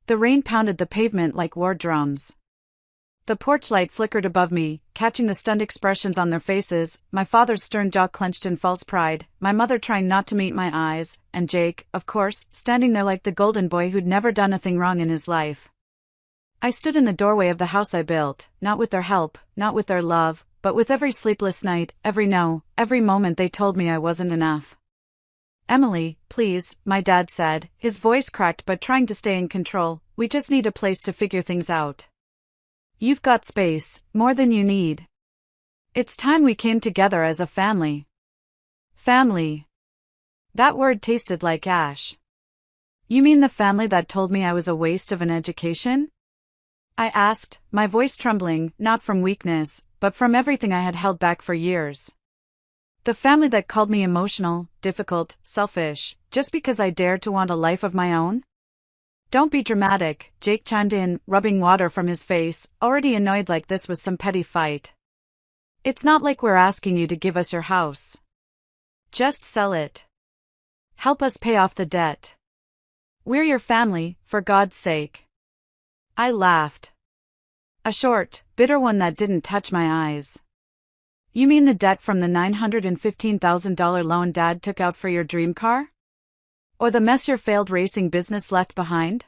The rain pounded the pavement like war drums. The porch light flickered above me, catching the stunned expressions on their faces, my father's stern jaw clenched in false pride, my mother trying not to meet my eyes, and Jake, of course, standing there like the golden boy who'd never done a thing wrong in his life. I stood in the doorway of the house I built, not with their help, not with their love, but with every sleepless night, every no, every moment they told me I wasn't enough. "Emily, please," my dad said, his voice cracked but trying to stay in control, "we just need a place to figure things out. You've got space, more than you need. It's time we came together as a family." Family. That word tasted like ash. "You mean the family that told me I was a waste of an education?" I asked, my voice trembling, not from weakness, but from everything I had held back for years. The family that called me emotional, difficult, selfish, just because I dared to want a life of my own? "Don't be dramatic," Jake chimed in, rubbing water from his face, already annoyed like this was some petty fight. "It's not like we're asking you to give us your house. Just sell it. Help us pay off the debt. We're your family, for God's sake." I laughed. A short, bitter one that didn't touch my eyes. "You mean the debt from the $915,000 loan Dad took out for your dream car? Or the mess your failed racing business left behind?"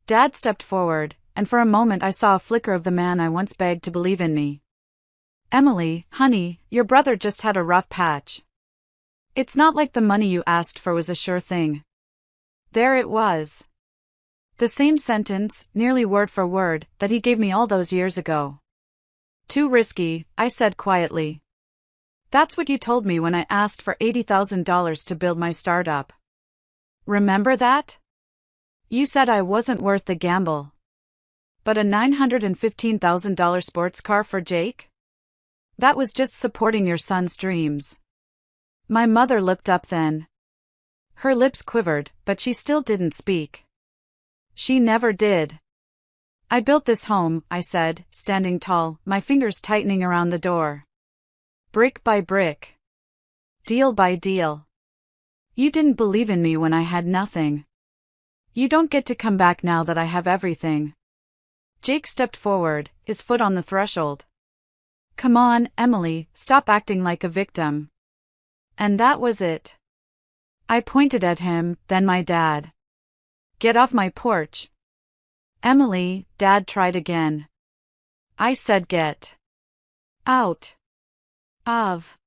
Dad stepped forward, and for a moment I saw a flicker of the man I once begged to believe in me. "Emily, honey, your brother just had a rough patch. It's not like the money you asked for was a sure thing." There it was. The same sentence, nearly word for word, that he gave me all those years ago. "Too risky," I said quietly. "That's what you told me when I asked for $80,000 to build my startup. Remember that? You said I wasn't worth the gamble. But a $915,000 sports car for Jake? That was just supporting your son's dreams." My mother looked up then. Her lips quivered, but she still didn't speak. She never did. "I built this home," I said, standing tall, my fingers tightening around the door. "Brick by brick. Deal by deal. You didn't believe in me when I had nothing. You don't get to come back now that I have everything." Jake stepped forward, his foot on the threshold. "Come on, Emily, stop acting like a victim." And that was it. I pointed at him, then my dad. "Get off my porch." "Emily," Dad tried again. I said get out of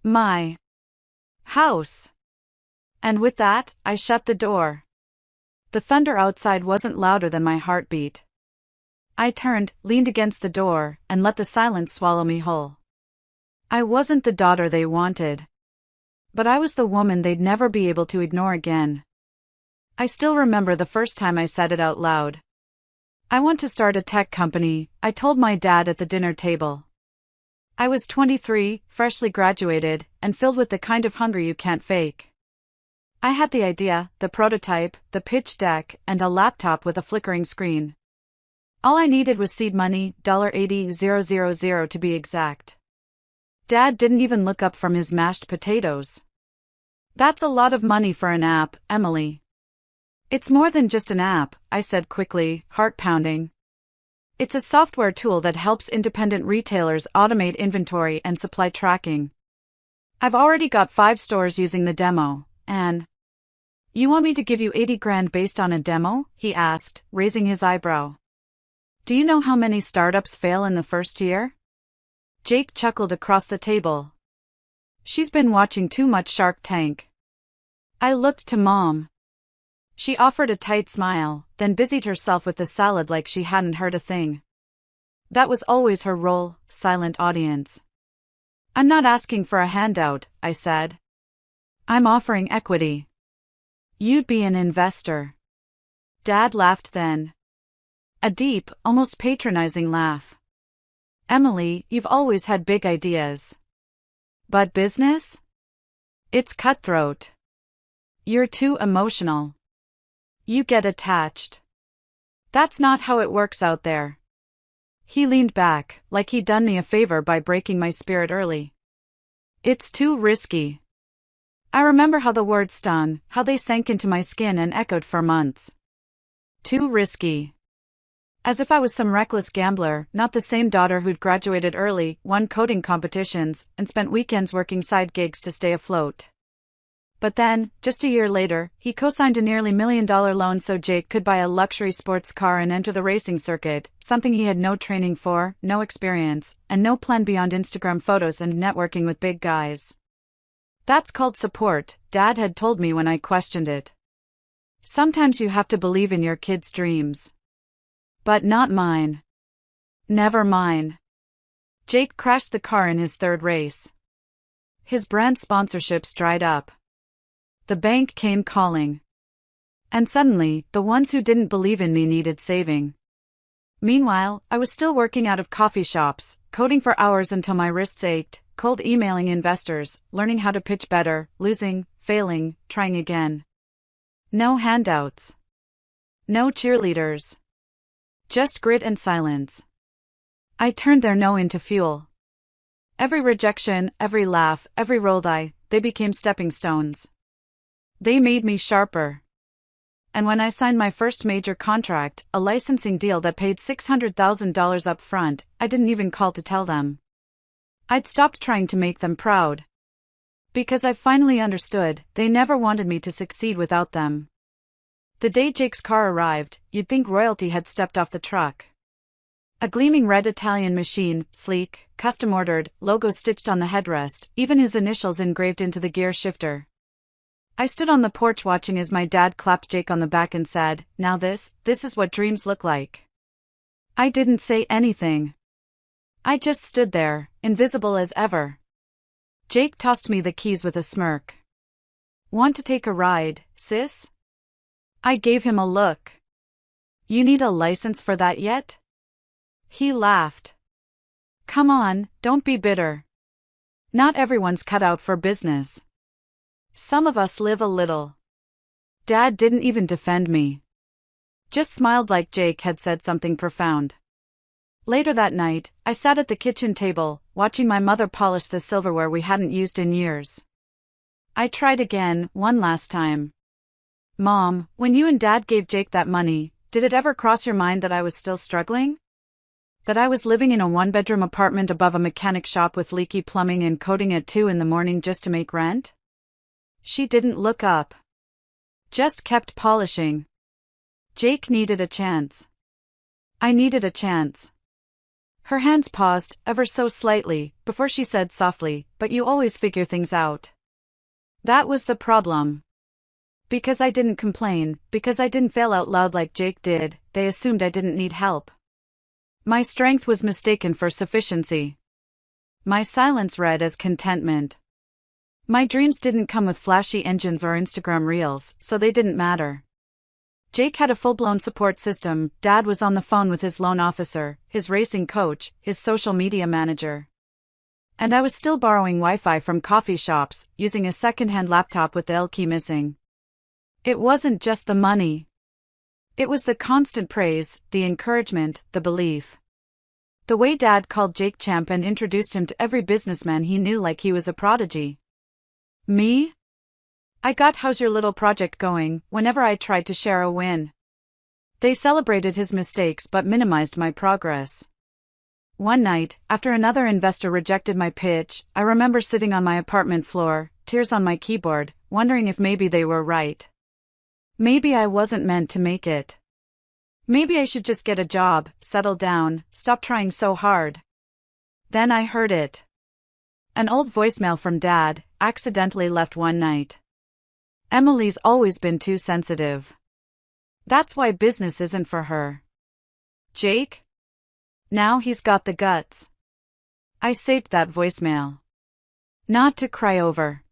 my house. And with that, I shut the door. The thunder outside wasn't louder than my heartbeat. I turned, leaned against the door, and let the silence swallow me whole. I wasn't the daughter they wanted. But I was the woman they'd never be able to ignore again. I still remember the first time I said it out loud. "I want to start a tech company," I told my dad at the dinner table. I was 23, freshly graduated, and filled with the kind of hunger you can't fake. I had the idea, the prototype, the pitch deck, and a laptop with a flickering screen. All I needed was seed money, $80,000 to be exact. Dad didn't even look up from his mashed potatoes. "That's a lot of money for an app, Emily." "It's more than just an app," I said quickly, heart pounding. "It's a software tool that helps independent retailers automate inventory and supply tracking. I've already got 5 stores using the demo, and..." "You want me to give you 80 grand based on a demo?" he asked, raising his eyebrow. "Do you know how many startups fail in the first year?" Jake chuckled across the table. "She's been watching too much Shark Tank." I looked to Mom. She offered a tight smile, then busied herself with the salad like she hadn't heard a thing. That was always her role, silent audience. "I'm not asking for a handout," I said. "I'm offering equity. You'd be an investor." Dad laughed then. A deep, almost patronizing laugh. "Emily, you've always had big ideas. But business? It's cutthroat. You're too emotional. You get attached. That's not how it works out there." He leaned back, like he'd done me a favor by breaking my spirit early. "It's too risky." I remember how the words stung, how they sank into my skin and echoed for months. Too risky. As if I was some reckless gambler, not the same daughter who'd graduated early, won coding competitions, and spent weekends working side gigs to stay afloat. But then, just a year later, he co-signed a nearly $1 million loan so Jake could buy a luxury sports car and enter the racing circuit, something he had no training for, no experience, and no plan beyond Instagram photos and networking with big guys. That's called support, Dad had told me when I questioned it. Sometimes you have to believe in your kids' dreams. But not mine. Never mine. Jake crashed the car in his third race. His brand sponsorships dried up. The bank came calling. And suddenly, the ones who didn't believe in me needed saving. Meanwhile, I was still working out of coffee shops, coding for hours until my wrists ached, cold emailing investors, learning how to pitch better, losing, failing, trying again. No handouts. No cheerleaders. Just grit and silence. I turned their no into fuel. Every rejection, every laugh, every rolled eye, they became stepping stones. They made me sharper. And when I signed my first major contract, a licensing deal that paid $600,000 up front, I didn't even call to tell them. I'd stopped trying to make them proud. Because I finally understood, they never wanted me to succeed without them. The day Jake's car arrived, you'd think royalty had stepped off the truck. A gleaming red Italian machine, sleek, custom-ordered, logo stitched on the headrest, even his initials engraved into the gear shifter. I stood on the porch watching as my dad clapped Jake on the back and said, "Now this is what dreams look like." I didn't say anything. I just stood there, invisible as ever. Jake tossed me the keys with a smirk. "Want to take a ride, sis?" I gave him a look. "You need a license for that yet?" He laughed. "Come on, don't be bitter. Not everyone's cut out for business. Some of us live a little." Dad didn't even defend me. Just smiled like Jake had said something profound. Later that night, I sat at the kitchen table, watching my mother polish the silverware we hadn't used in years. I tried again, one last time. "Mom, when you and Dad gave Jake that money, did it ever cross your mind that I was still struggling? That I was living in a one-bedroom apartment above a mechanic shop with leaky plumbing and coding at 2 a.m. just to make rent?" She didn't look up. Just kept polishing. Jake needed a chance. I needed a chance. Her hands paused, ever so slightly, before she said softly, "But you always figure things out." That was the problem. Because I didn't complain, because I didn't fail out loud like Jake did, they assumed I didn't need help. My strength was mistaken for sufficiency. My silence read as contentment. My dreams didn't come with flashy engines or Instagram reels, so they didn't matter. Jake had a full-blown support system. Dad was on the phone with his loan officer, his racing coach, his social media manager. And I was still borrowing Wi-Fi from coffee shops, using a second-hand laptop with the L key missing. It wasn't just the money. It was the constant praise, the encouragement, the belief. The way Dad called Jake champ and introduced him to every businessman he knew like he was a prodigy. Me? I got "How's your little project going?" whenever I tried to share a win. They celebrated his mistakes but minimized my progress. One night, after another investor rejected my pitch, I remember sitting on my apartment floor, tears on my keyboard, wondering if maybe they were right. Maybe I wasn't meant to make it. Maybe I should just get a job, settle down, stop trying so hard. Then I heard it. An old voicemail from Dad, accidentally left one night. "Emily's always been too sensitive. That's why business isn't for her. Jake? Now he's got the guts." I saved that voicemail. Not to cry over.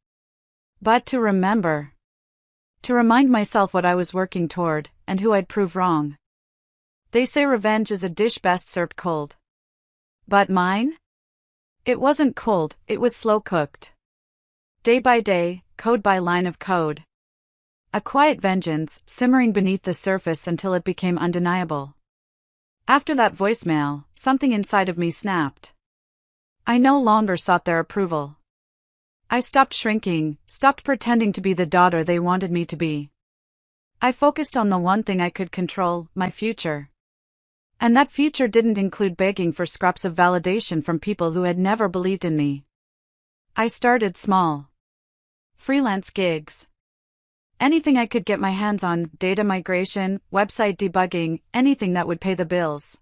But to remember. To remind myself what I was working toward, and who I'd prove wrong. They say revenge is a dish best served cold. But mine? It wasn't cold, it was slow-cooked. Day by day, code by line of code. A quiet vengeance, simmering beneath the surface until it became undeniable. After that voicemail, something inside of me snapped. I no longer sought their approval. I stopped shrinking, stopped pretending to be the daughter they wanted me to be. I focused on the one thing I could control, my future. And that future didn't include begging for scraps of validation from people who had never believed in me. I started small. Freelance gigs. Anything I could get my hands on, data migration, website debugging, anything that would pay the bills.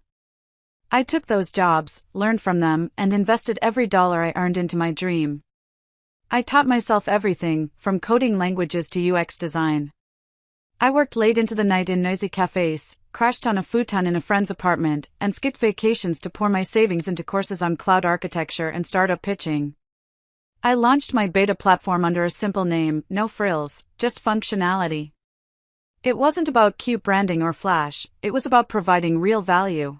I took those jobs, learned from them, and invested every dollar I earned into my dream. I taught myself everything, from coding languages to UX design. I worked late into the night in noisy cafes, crashed on a futon in a friend's apartment, and skipped vacations to pour my savings into courses on cloud architecture and startup pitching. I launched my beta platform under a simple name, no frills, just functionality. It wasn't about cute branding or flash, it was about providing real value.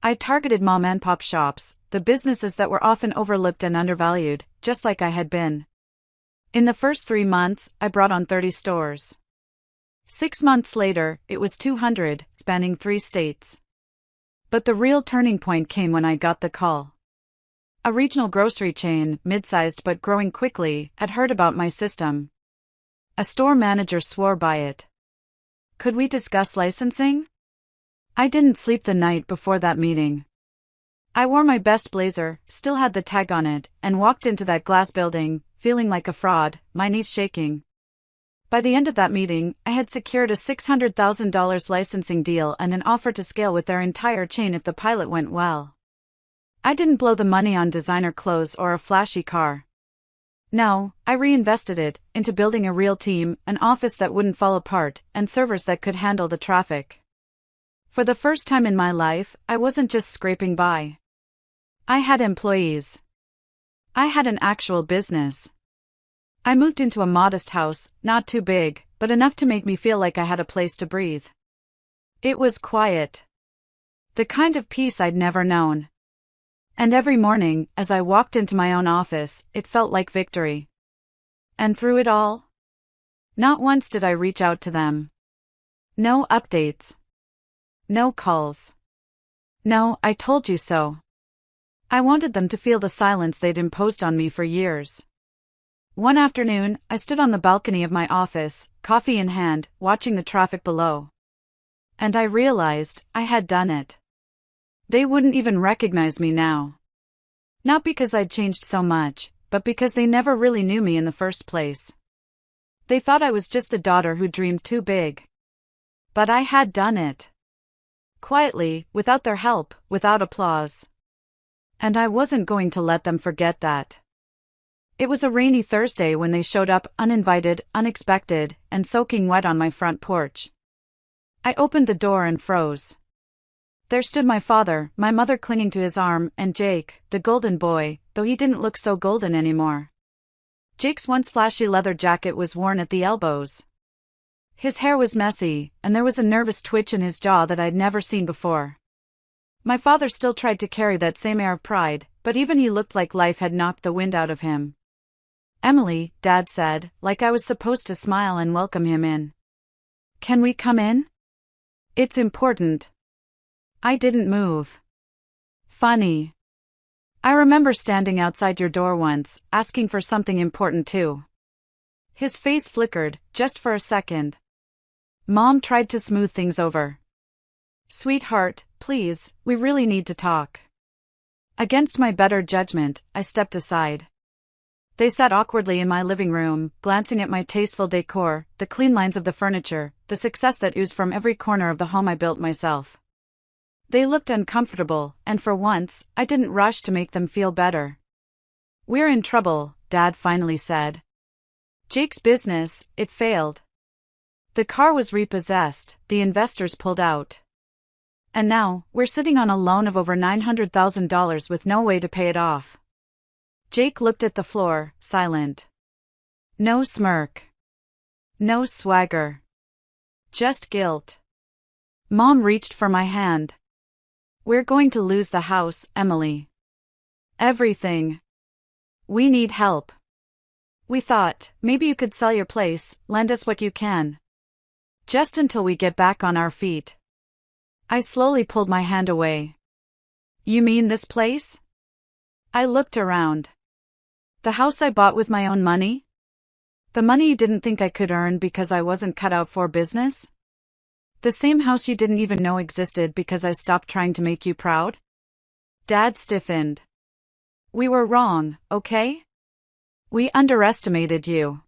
I targeted mom-and-pop shops, the businesses that were often overlooked and undervalued, just like I had been. In the first 3 months, I brought on 30 stores. 6 months later, it was 200, spanning 3 states. But the real turning point came when I got the call. A regional grocery chain, mid-sized but growing quickly, had heard about my system. A store manager swore by it. Could we discuss licensing? I didn't sleep the night before that meeting. I wore my best blazer, still had the tag on it, and walked into that glass building, feeling like a fraud, my knees shaking. By the end of that meeting, I had secured a $600,000 licensing deal and an offer to scale with their entire chain if the pilot went well. I didn't blow the money on designer clothes or a flashy car. No, I reinvested it into building a real team, an office that wouldn't fall apart, and servers that could handle the traffic. For the first time in my life, I wasn't just scraping by. I had employees. I had an actual business. I moved into a modest house, not too big, but enough to make me feel like I had a place to breathe. It was quiet. The kind of peace I'd never known. And every morning, as I walked into my own office, it felt like victory. And through it all, not once did I reach out to them. No updates. No calls. No, I told you so. I wanted them to feel the silence they'd imposed on me for years. One afternoon, I stood on the balcony of my office, coffee in hand, watching the traffic below. And I realized I had done it. They wouldn't even recognize me now. Not because I'd changed so much, but because they never really knew me in the first place. They thought I was just the daughter who dreamed too big. But I had done it. Quietly, without their help, without applause. And I wasn't going to let them forget that. It was a rainy Thursday when they showed up, uninvited, unexpected, and soaking wet on my front porch. I opened the door and froze. There stood my father, my mother clinging to his arm, and Jake, the golden boy, though he didn't look so golden anymore. Jake's once flashy leather jacket was worn at the elbows. His hair was messy, and there was a nervous twitch in his jaw that I'd never seen before. My father still tried to carry that same air of pride, but even he looked like life had knocked the wind out of him. "Emily," Dad said, like I was supposed to smile and welcome him in. "Can we come in? It's important." I didn't move. Funny. I remember standing outside your door once, asking for something important too. His face flickered, just for a second. Mom tried to smooth things over. "Sweetheart, please, we really need to talk." Against my better judgment, I stepped aside. They sat awkwardly in my living room, glancing at my tasteful decor, the clean lines of the furniture, the success that oozed from every corner of the home I built myself. They looked uncomfortable, and for once, I didn't rush to make them feel better. "We're in trouble," Dad finally said. "Jake's business, it failed. The car was repossessed, the investors pulled out. And now, we're sitting on a loan of over $900,000 with no way to pay it off." Jake looked at the floor, silent. No smirk. No swagger. Just guilt. Mom reached for my hand. "We're going to lose the house, Emily. Everything. We need help. We thought, maybe you could sell your place, lend us what you can. Just until we get back on our feet." I slowly pulled my hand away. "You mean this place?" I looked around. "The house I bought with my own money?" The money you didn't think I could earn because I wasn't cut out for business? The same house you didn't even know existed because I stopped trying to make you proud? Dad stiffened. We were wrong, okay? We underestimated you.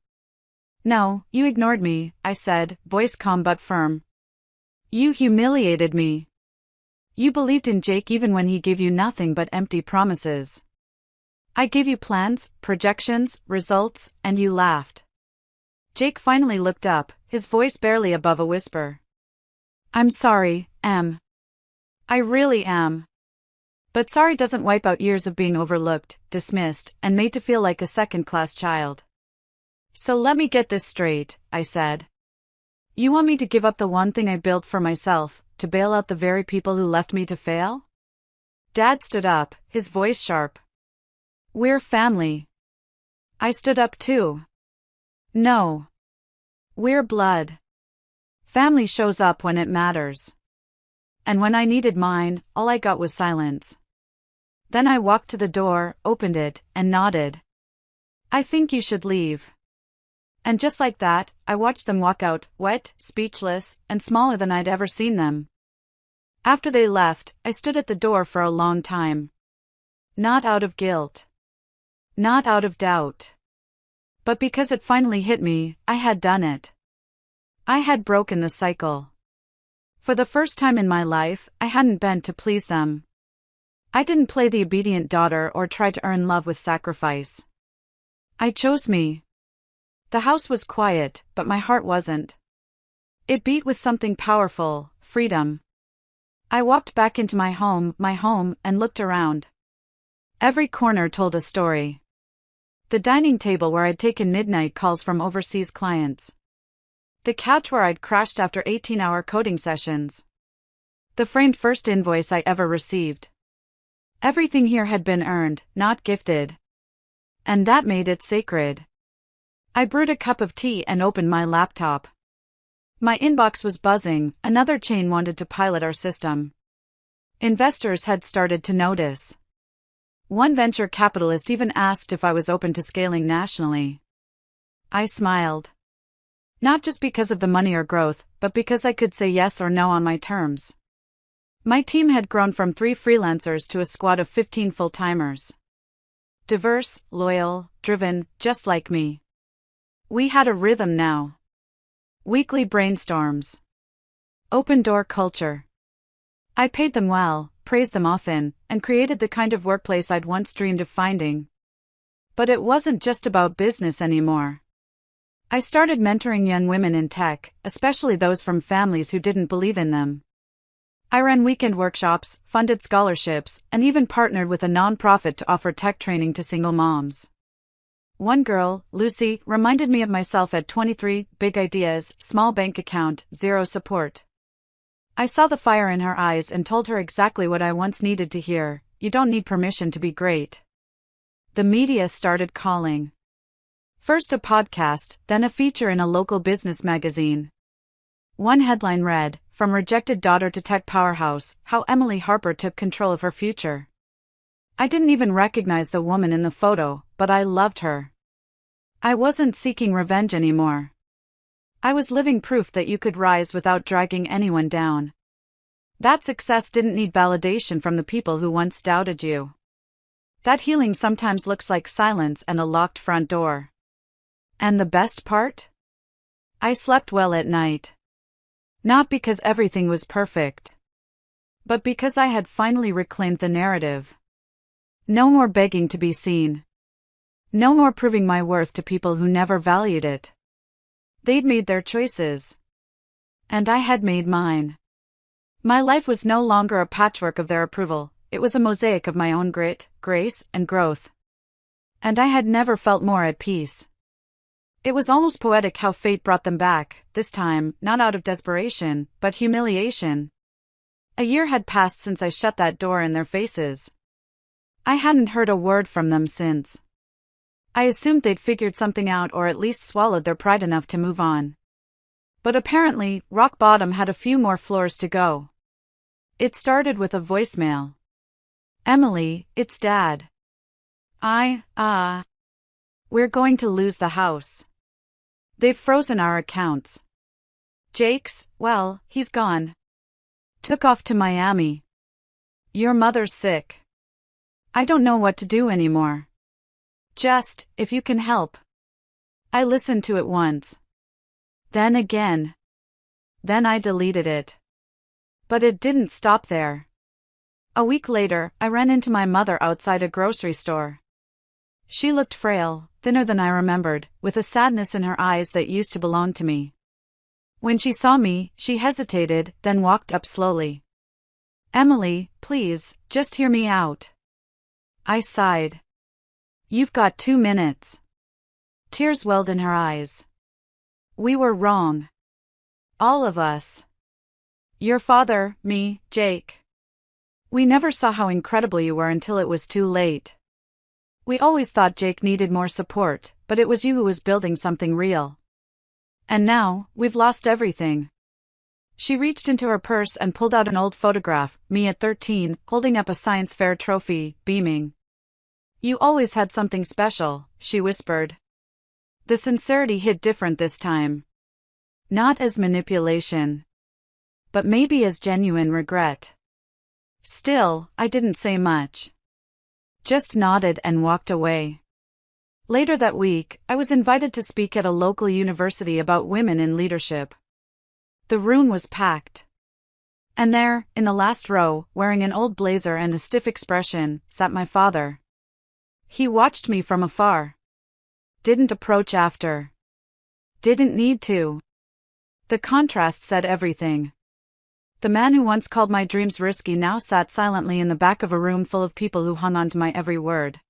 No, you ignored me, I said, voice calm but firm. You humiliated me. You believed in Jake even when he gave you nothing but empty promises. I gave you plans, projections, results, and you laughed. Jake finally looked up, his voice barely above a whisper. I'm sorry, Em. I really am. But sorry doesn't wipe out years of being overlooked, dismissed, and made to feel like a second-class child. So let me get this straight, I said. You want me to give up the one thing I built for myself, to bail out the very people who left me to fail? Dad stood up, his voice sharp. We're family. I stood up too. No. We're blood. Family shows up when it matters. And when I needed mine, all I got was silence. Then I walked to the door, opened it, and nodded. I think you should leave. And just like that, I watched them walk out, wet, speechless, and smaller than I'd ever seen them. After they left, I stood at the door for a long time. Not out of guilt. Not out of doubt. But because it finally hit me, I had done it. I had broken the cycle. For the first time in my life, I hadn't bent to please them. I didn't play the obedient daughter or try to earn love with sacrifice. I chose me. The house was quiet, but my heart wasn't. It beat with something powerful, freedom. I walked back into my home, and looked around. Every corner told a story. The dining table where I'd taken midnight calls from overseas clients. The couch where I'd crashed after 18-hour coding sessions. The framed first invoice I ever received. Everything here had been earned, not gifted. And that made it sacred. I brewed a cup of tea and opened my laptop. My inbox was buzzing, another chain wanted to pilot our system. Investors had started to notice. One venture capitalist even asked if I was open to scaling nationally. I smiled. Not just because of the money or growth, but because I could say yes or no on my terms. My team had grown from 3 freelancers to a squad of 15 full-timers. Diverse, loyal, driven, just like me. We had a rhythm now. Weekly brainstorms. Open-door culture. I paid them well, praised them often, and created the kind of workplace I'd once dreamed of finding. But it wasn't just about business anymore. I started mentoring young women in tech, especially those from families who didn't believe in them. I ran weekend workshops, funded scholarships, and even partnered with a nonprofit to offer tech training to single moms. One girl, Lucy, reminded me of myself at 23, big ideas, small bank account, zero support. I saw the fire in her eyes and told her exactly what I once needed to hear: you don't need permission to be great. The media started calling. First a podcast, then a feature in a local business magazine. One headline read, "From rejected daughter to tech powerhouse, how Emily Harper took control of her future." I didn't even recognize the woman in the photo, but I loved her. I wasn't seeking revenge anymore. I was living proof that you could rise without dragging anyone down. That success didn't need validation from the people who once doubted you. That healing sometimes looks like silence and a locked front door. And the best part? I slept well at night. Not because everything was perfect, but because I had finally reclaimed the narrative. No more begging to be seen. No more proving my worth to people who never valued it. They'd made their choices. And I had made mine. My life was no longer a patchwork of their approval, it was a mosaic of my own grit, grace, and growth. And I had never felt more at peace. It was almost poetic how fate brought them back, this time, not out of desperation, but humiliation. A year had passed since I shut that door in their faces. I hadn't heard a word from them since. I assumed they'd figured something out or at least swallowed their pride enough to move on. But apparently, rock bottom had a few more floors to go. It started with a voicemail. "Emily, it's Dad. We're going to lose the house." They've frozen our accounts. Jake's, well, he's gone. Took off to Miami. Your mother's sick. I don't know what to do anymore. Just, if you can help. I listened to it once. Then again. Then I deleted it. But it didn't stop there. A week later, I ran into my mother outside a grocery store. She looked frail, thinner than I remembered, with a sadness in her eyes that used to belong to me. When she saw me, she hesitated, then walked up slowly. Emily, please, just hear me out. I sighed. You've got 2 minutes. Tears welled in her eyes. We were wrong. All of us. Your father, me, Jake. We never saw how incredible you were until it was too late. We always thought Jake needed more support, but it was you who was building something real. And now, we've lost everything. She reached into her purse and pulled out an old photograph, me at 13, holding up a science fair trophy, beaming. You always had something special, she whispered. The sincerity hit different this time. Not as manipulation. But maybe as genuine regret. Still, I didn't say much. Just nodded and walked away. Later that week, I was invited to speak at a local university about women in leadership. The room was packed. And there, in the last row, wearing an old blazer and a stiff expression, sat my father. He watched me from afar. Didn't approach after. Didn't need to. The contrast said everything. The man who once called my dreams risky now sat silently in the back of a room full of people who hung on to my every word.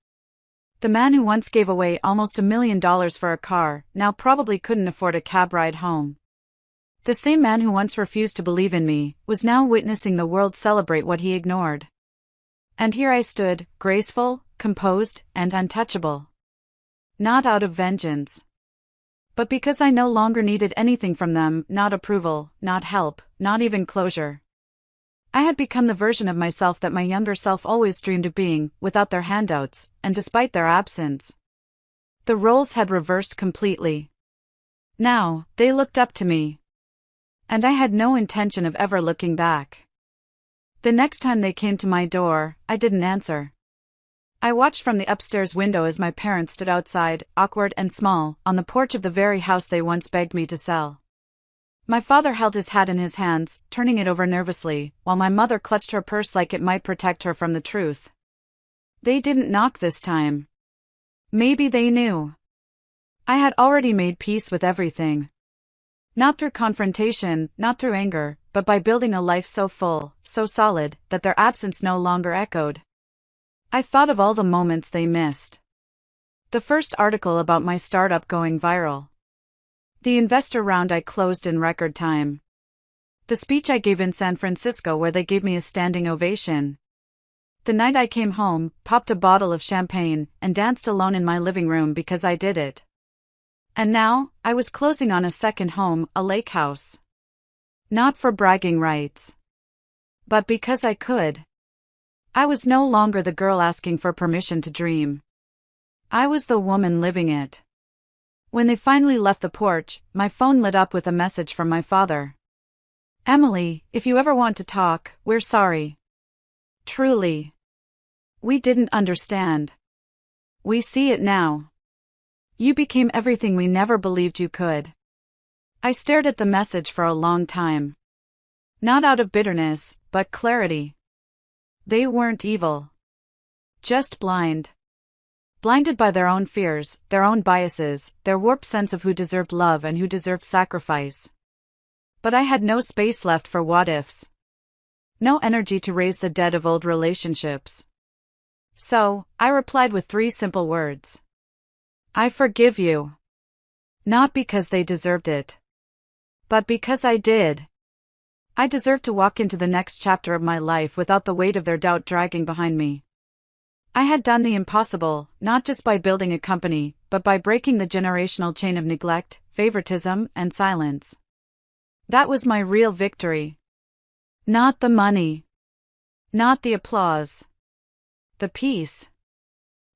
The man who once gave away almost $1 million for a car now probably couldn't afford a cab ride home. The same man who once refused to believe in me was now witnessing the world celebrate what he ignored. And here I stood, graceful, composed, and untouchable. Not out of vengeance. But because I no longer needed anything from them, not approval, not help, not even closure. I had become the version of myself that my younger self always dreamed of being, without their handouts, and despite their absence. The roles had reversed completely. Now, they looked up to me. And I had no intention of ever looking back. The next time they came to my door, I didn't answer. I watched from the upstairs window as my parents stood outside, awkward and small, on the porch of the very house they once begged me to sell. My father held his hat in his hands, turning it over nervously, while my mother clutched her purse like it might protect her from the truth. They didn't knock this time. Maybe they knew. I had already made peace with everything. Not through confrontation, not through anger, but by building a life so full, so solid, that their absence no longer echoed. I thought of all the moments they missed. The first article about my startup going viral. The investor round I closed in record time. The speech I gave in San Francisco where they gave me a standing ovation. The night I came home, popped a bottle of champagne, and danced alone in my living room because I did it. And now, I was closing on a second home, a lake house. Not for bragging rights. But because I could. I was no longer the girl asking for permission to dream. I was the woman living it. When they finally left the porch, my phone lit up with a message from my father. Emily, if you ever want to talk, we're sorry. Truly. We didn't understand. We see it now. You became everything we never believed you could. I stared at the message for a long time. Not out of bitterness, but clarity. They weren't evil. Just blind. Blinded by their own fears, their own biases, their warped sense of who deserved love and who deserved sacrifice. But I had no space left for what-ifs. No energy to raise the dead of old relationships. So, I replied with 3 simple words. I forgive you. Not because they deserved it. But because I did. I deserve to walk into the next chapter of my life without the weight of their doubt dragging behind me. I had done the impossible, not just by building a company, but by breaking the generational chain of neglect, favoritism, and silence. That was my real victory. Not the money. Not the applause. The peace.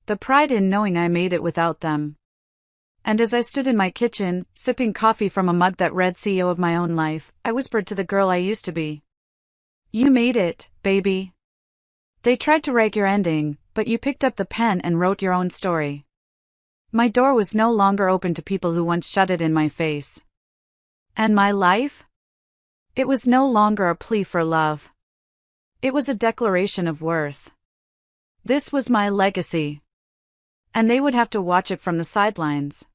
The pride in knowing I made it without them. And as I stood in my kitchen, sipping coffee from a mug that read CEO of my own life, I whispered to the girl I used to be. You made it, baby. They tried to write your ending, but you picked up the pen and wrote your own story. My door was no longer open to people who once shut it in my face. And my life? It was no longer a plea for love. It was a declaration of worth. This was my legacy. And they would have to watch it from the sidelines.